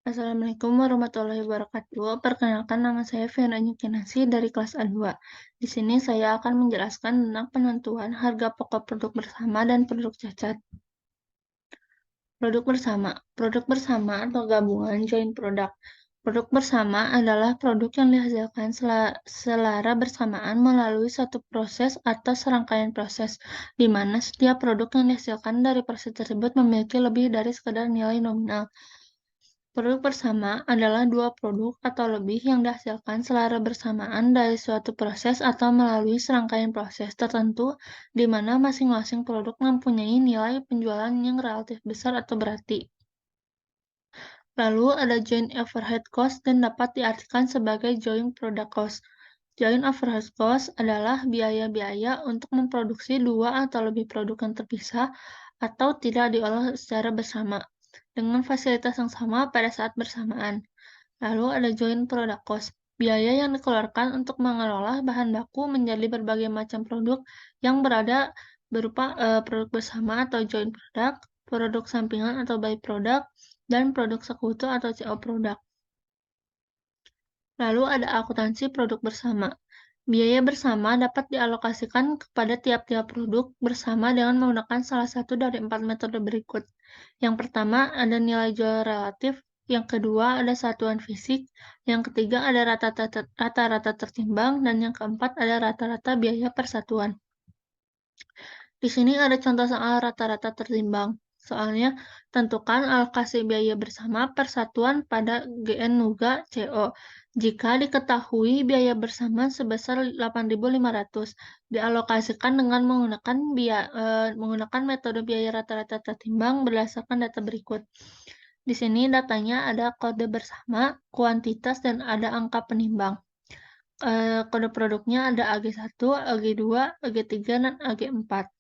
Assalamualaikum warahmatullahi wabarakatuh. Perkenalkan nama saya Fiana Kinasi dari kelas A2. Di sini saya akan menjelaskan tentang penentuan harga pokok produk bersama dan produk cacat. Produk bersama. Produk bersama atau gabungan joint product. Produk bersama adalah produk yang dihasilkan secara bersamaan melalui suatu proses atau serangkaian proses, di mana setiap produk yang dihasilkan dari proses tersebut memiliki lebih dari sekadar nilai nominal. Produk bersama adalah dua produk atau lebih yang dihasilkan secara bersamaan dari suatu proses atau melalui serangkaian proses tertentu di mana masing-masing produk mempunyai nilai penjualan yang relatif besar atau berarti. Lalu ada joint overhead cost dan dapat diartikan sebagai joint product cost. Joint overhead cost adalah biaya-biaya untuk memproduksi dua atau lebih produk yang terpisah atau tidak diolah secara bersama, dengan fasilitas yang sama pada saat bersamaan. Lalu ada joint product cost, biaya yang dikeluarkan untuk mengelola bahan baku menjadi berbagai macam produk yang berada berupa produk bersama atau joint product, produk sampingan atau byproduct, dan produk sekutu atau CO product. Lalu ada akuntansi produk bersama. Biaya bersama dapat dialokasikan kepada tiap-tiap produk bersama dengan menggunakan salah satu dari 4 metode berikut. Yang pertama ada nilai jual relatif, yang kedua ada satuan fisik, yang ketiga ada rata-rata tertimbang, dan yang keempat ada rata-rata biaya per satuan. Di sini ada contoh soal rata-rata tertimbang. Soalnya, tentukan alokasi biaya bersama per satuan pada GN Nuga CO. Jika diketahui biaya bersama sebesar 8.500, dialokasikan dengan menggunakan metode biaya rata-rata tertimbang berdasarkan data berikut. Di sini datanya ada kode bersama, kuantitas, dan ada angka penimbang. Kode produknya ada AG1, AG2, AG3, dan AG4.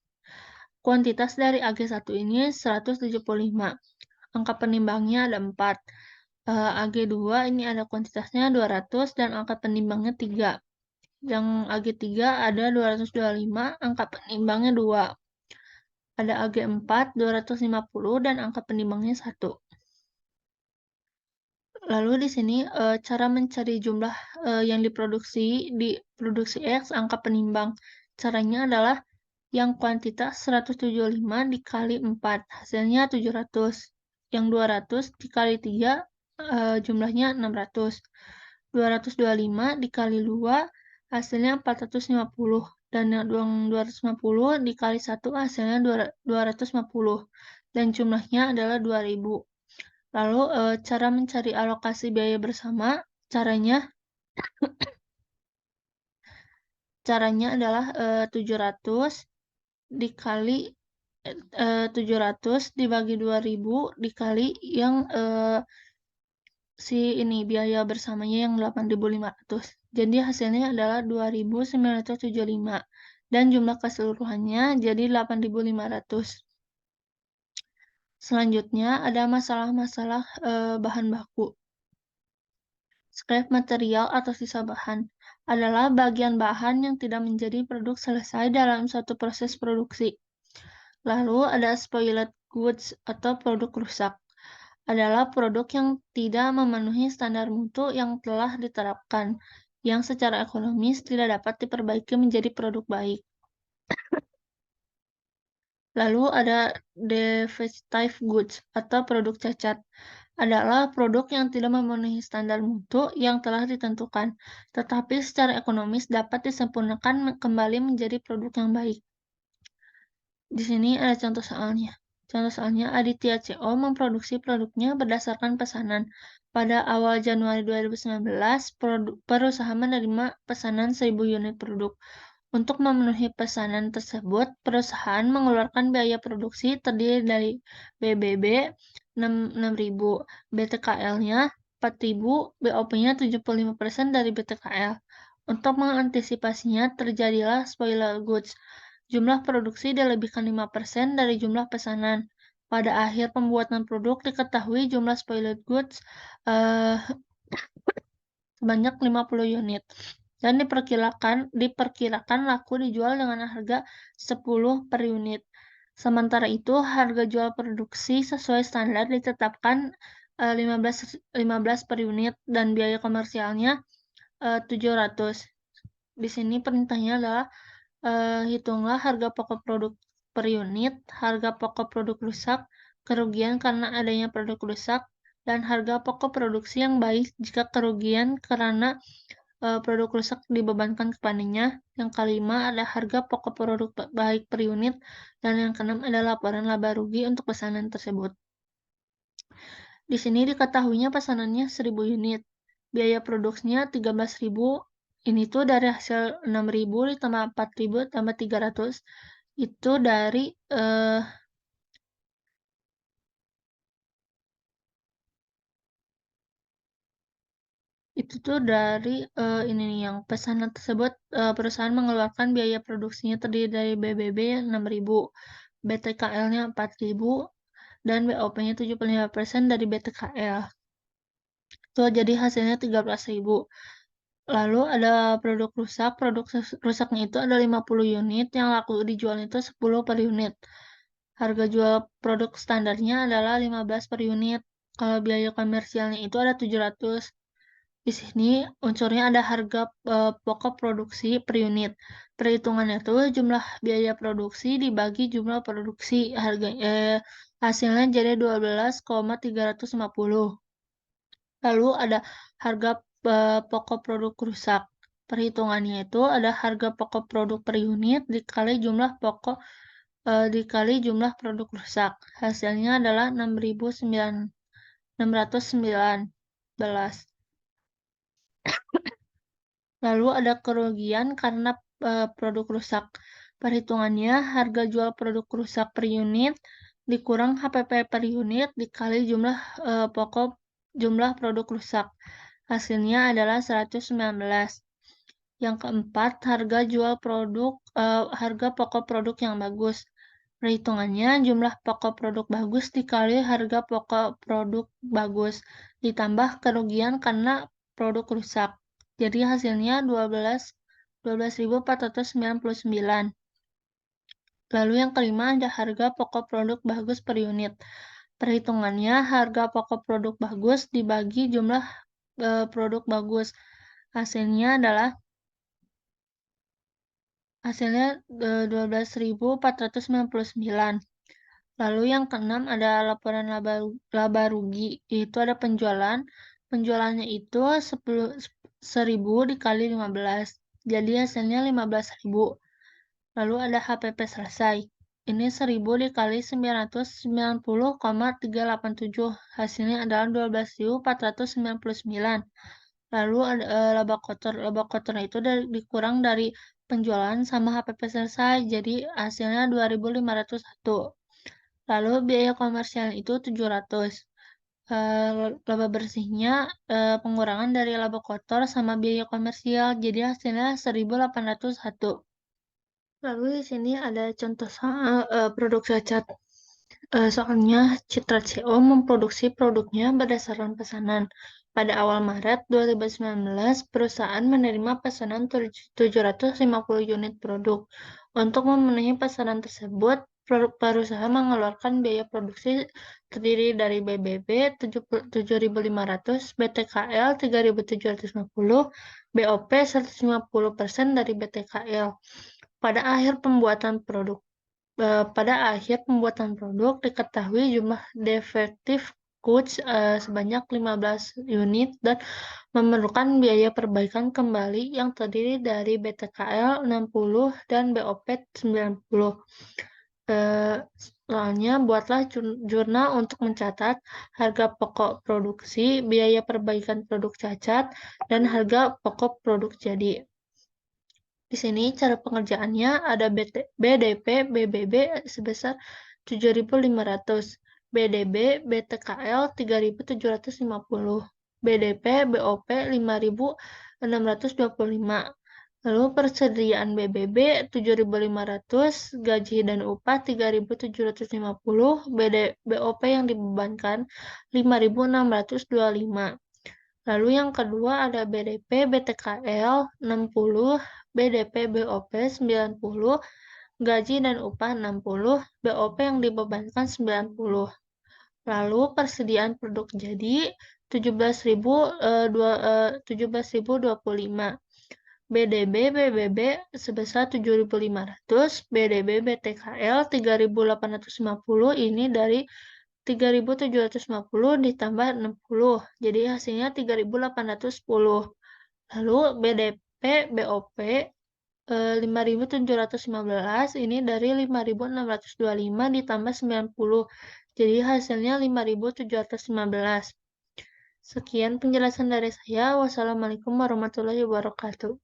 Kuantitas dari AG1 ini 175. Angka penimbangnya ada 4. AG2 ini ada kuantitasnya 200 dan angka penimbangnya 3. Yang AG3 ada 225, angka penimbangnya 2. Ada AG4 250 dan angka penimbangnya 1. Lalu di sini cara mencari jumlah yang diproduksi di produksi X angka penimbang. Caranya adalah yang kuantitas 175 dikali 4, hasilnya 700. Yang 200 dikali 3, jumlahnya 600. 225 dikali 2, hasilnya 450. Dan yang 250 dikali 1, hasilnya 250. Dan jumlahnya adalah 2000. Lalu cara mencari alokasi biaya bersama, caranya adalah 700 dikali 700 dibagi 2000 dikali yang biaya bersamanya yang 8.500. Jadi hasilnya adalah 2.975 dan jumlah keseluruhannya jadi 8.500. Selanjutnya ada masalah-masalah bahan baku. Scrap material atau sisa bahan adalah bagian bahan yang tidak menjadi produk selesai dalam suatu proses produksi. Lalu ada spoiled goods atau produk rusak. Adalah produk yang tidak memenuhi standar mutu yang telah diterapkan, yang secara ekonomis tidak dapat diperbaiki menjadi produk baik. Lalu ada defective goods atau produk cacat. Adalah produk yang tidak memenuhi standar mutu yang telah ditentukan, tetapi secara ekonomis dapat disempurnakan kembali menjadi produk yang baik. Di sini ada contoh soalnya. Contoh soalnya, Aditya CO memproduksi produknya berdasarkan pesanan. Pada awal Januari 2019, perusahaan menerima pesanan 1.000 unit produk. Untuk memenuhi pesanan tersebut, perusahaan mengeluarkan biaya produksi terdiri dari BBB 6.000, BTKL-nya 4.000, BOP-nya 75% dari BTKL. Untuk mengantisipasinya, terjadilah spoiler goods. Jumlah produksi dilebihkan 5% dari jumlah pesanan. Pada akhir pembuatan produk diketahui jumlah spoiled goods sebanyak 50 unit dan diperkirakan laku dijual dengan harga 10 per unit. Sementara itu, harga jual produksi sesuai standar ditetapkan 15 per unit dan biaya komersialnya 700. Di sini perintahnya adalah hitunglah harga pokok produk per unit, harga pokok produk rusak, kerugian karena adanya produk rusak, dan harga pokok produksi yang baik jika kerugian karena produk rusak dibebankan kepadanya. Yang kelima ada harga pokok produk baik per unit, dan yang keenam ada laporan laba rugi untuk pesanan tersebut. Di sini diketahuinya pesanannya 1000 unit. Biaya produksinya 13.000. Ini tuh dari hasil 6.000 ditambah 4.000 tambah 300. Itu dari ini nih yang pesanan tersebut perusahaan mengeluarkan biaya produksinya terdiri dari BBB 6.000, BTKL-nya 4.000, dan BOP-nya 75% dari BTKL. Itu jadi hasilnya 13.000. Lalu ada produk rusak. Produk rusaknya itu ada 50 unit, yang laku dijual itu 10 per unit. Harga jual produk standarnya adalah 15 per unit. Kalau biaya komersialnya itu ada 700. Di sini unsurnya ada harga pokok produksi per unit. Perhitungannya itu jumlah biaya produksi dibagi jumlah produksi. Hasilnya jadi 12,350. Lalu ada harga pokok produk rusak. Perhitungannya itu ada harga pokok produk per unit dikali jumlah produk rusak. Hasilnya adalah 6.619. Lalu ada kerugian karena produk rusak. Perhitungannya harga jual produk rusak per unit dikurang HPP per unit dikali jumlah produk rusak. Hasilnya adalah 119. Yang keempat, harga pokok produk yang bagus. Perhitungannya jumlah pokok produk bagus dikali harga pokok produk bagus ditambah kerugian karena produk rusak. Jadi hasilnya 12.499. Lalu yang kelima ada harga pokok produk bagus per unit. Perhitungannya harga pokok produk bagus dibagi jumlah produk bagus. Hasilnya 12.499. Lalu yang keenam ada laporan laba rugi, yaitu ada penjualan. Penjualannya itu 1.000 dikali 15. Jadi hasilnya 15.000. Lalu ada HPP selesai. Ini 1.000 dikali 990,387. Hasilnya adalah 12.499. Lalu ada laba kotor. Laba kotornya itu dikurang dari penjualan sama HPP selesai. Jadi hasilnya 2.501. Lalu biaya komersial itu 700. Laba bersihnya pengurangan dari laba kotor sama biaya komersial. Jadi hasilnya 1.801. Lalu di sini ada contoh soal produk cacat. Soalnya Citra CO memproduksi produknya berdasarkan pesanan. Pada awal Maret 2019, perusahaan menerima pesanan 750 unit produk. Untuk memenuhi pesanan tersebut, perusahaan mengeluarkan biaya produksi terdiri dari BBB 7.500, BTKL 3.750, BOP 150% dari BTKL. Pada akhir pembuatan produk diketahui jumlah defective goods sebanyak 15 unit dan memerlukan biaya perbaikan kembali yang terdiri dari BTKL 60 dan BOP 90. Soalnya buatlah jurnal untuk mencatat harga pokok produksi, biaya perbaikan produk cacat, dan harga pokok produk jadi. Di sini cara pengerjaannya ada BDP, BBB sebesar 7.500, BDB, BTKL 3.750, BDP, BOP 5.625. Lalu persediaan BBB 7.500, gaji dan upah 3.750, BOP yang dibebankan 5.625. Lalu yang kedua ada BDP, BTKL 60, BDP, BOP 90, gaji dan upah 60, BOP yang dibebankan 90. Lalu persediaan produk jadi 17.025. BDB BBB sebesar 7.500, BDB BTKL 3.850, ini dari 3.750 ditambah 60, jadi hasilnya 3.810. Lalu BDP BOP 5.715, ini dari 5.625 ditambah 90, jadi hasilnya 5.715. Sekian penjelasan dari saya. Wassalamualaikum warahmatullahi wabarakatuh.